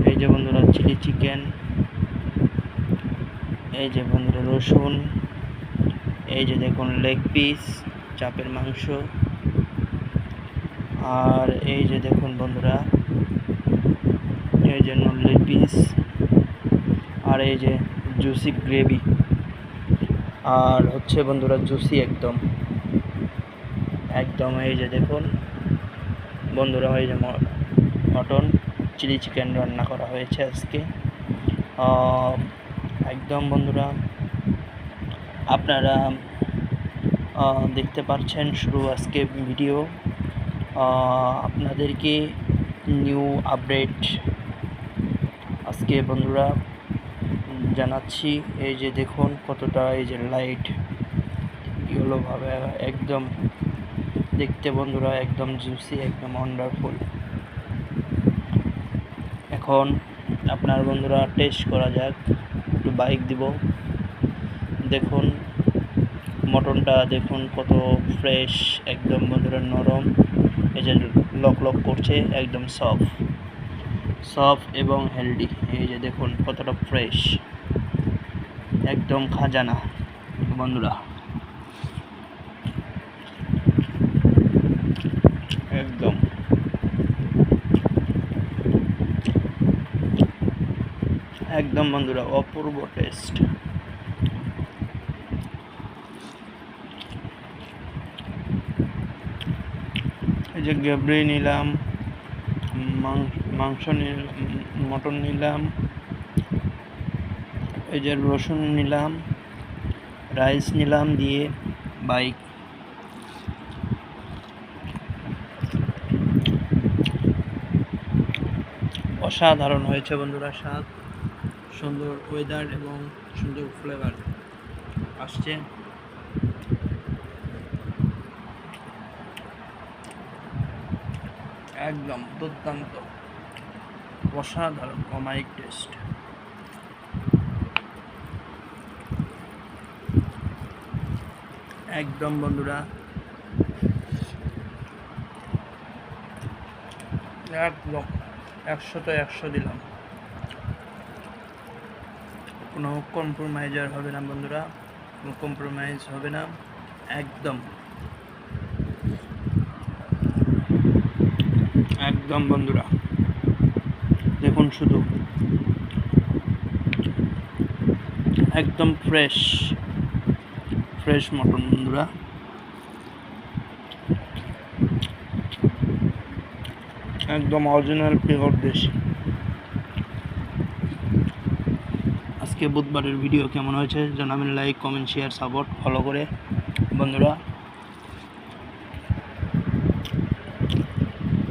এই যে বন্ধুরা চিলি চিকেন, এই যে বন্ধুরা রসুন, এই যে দেখুন লেগ পিস, চাপের মাংস, আর এই যে দেখুন বন্ধুরা এই যে লেগ পিস, আর এই যে জুসি গ্রেভি, আর হচ্ছে বন্ধুরা জুসি একদম একদম এই যে দেখুন বন্ধুরা এই যে মটন চিলি চিকেন রান্না করা হয়েছে আজকে। একদম বন্ধুরা আপনারা দেখতে পাচ্ছেন শুরু আজকে ভিডিও, আপনাদেরকে নিউ আপডেট আজকে বন্ধুরা জানাচ্ছি। এই যে দেখুন কতটা এই যে লাইট ইয়েলোভাবে একদম দেখতে বন্ধুরা একদম জুসি, একদম ওয়ান্ডারফুল। এখন আপনার বন্ধুরা টেস্ট করা যাক, একটু বাইক দিব। দেখুন মটনটা দেখুন কত ফ্রেশ, একদম বন্ধুরা নরম, এই যে লক লক করছে, একদম সফট এবং হেলদি। এই যে দেখুন কতটা ফ্রেশ, একদম খাজানা বন্ধুরা, একদম একদম বন্ধুরা অপূর্ব টেস্ট। এই যে গ্রেভি নিলাম, মাংস মটন নিলাম, এই যে রসুন নিলাম, রাইস নিলাম দিয়ে বাইক। অসাধারণ হয়েছে বন্ধুরা স্বাদ, সুন্দর ওয়েদার এবং সুন্দর ফ্লেভার আসছে। একদম দুর্দান্ত, অসাধারণ অমায়িক টেস্ট। একদম বন্ধুরা একদম 100-তে 100 দিলাম, কোনো কম্প্রোমাইজার হবে না বন্ধুরা, কোনো কম্প্রোমাইজ হবে না, একদম একদম বন্ধুরা দেখুন শুধু একদম ফ্রেশ মটন বন্ধুরা, একদম অরিজিনাল পিওর দেশি। আজকে বুধবারের ভিডিও কেমন হয়েছে জানাবেন, like comment share support follow করে বন্ধুরা।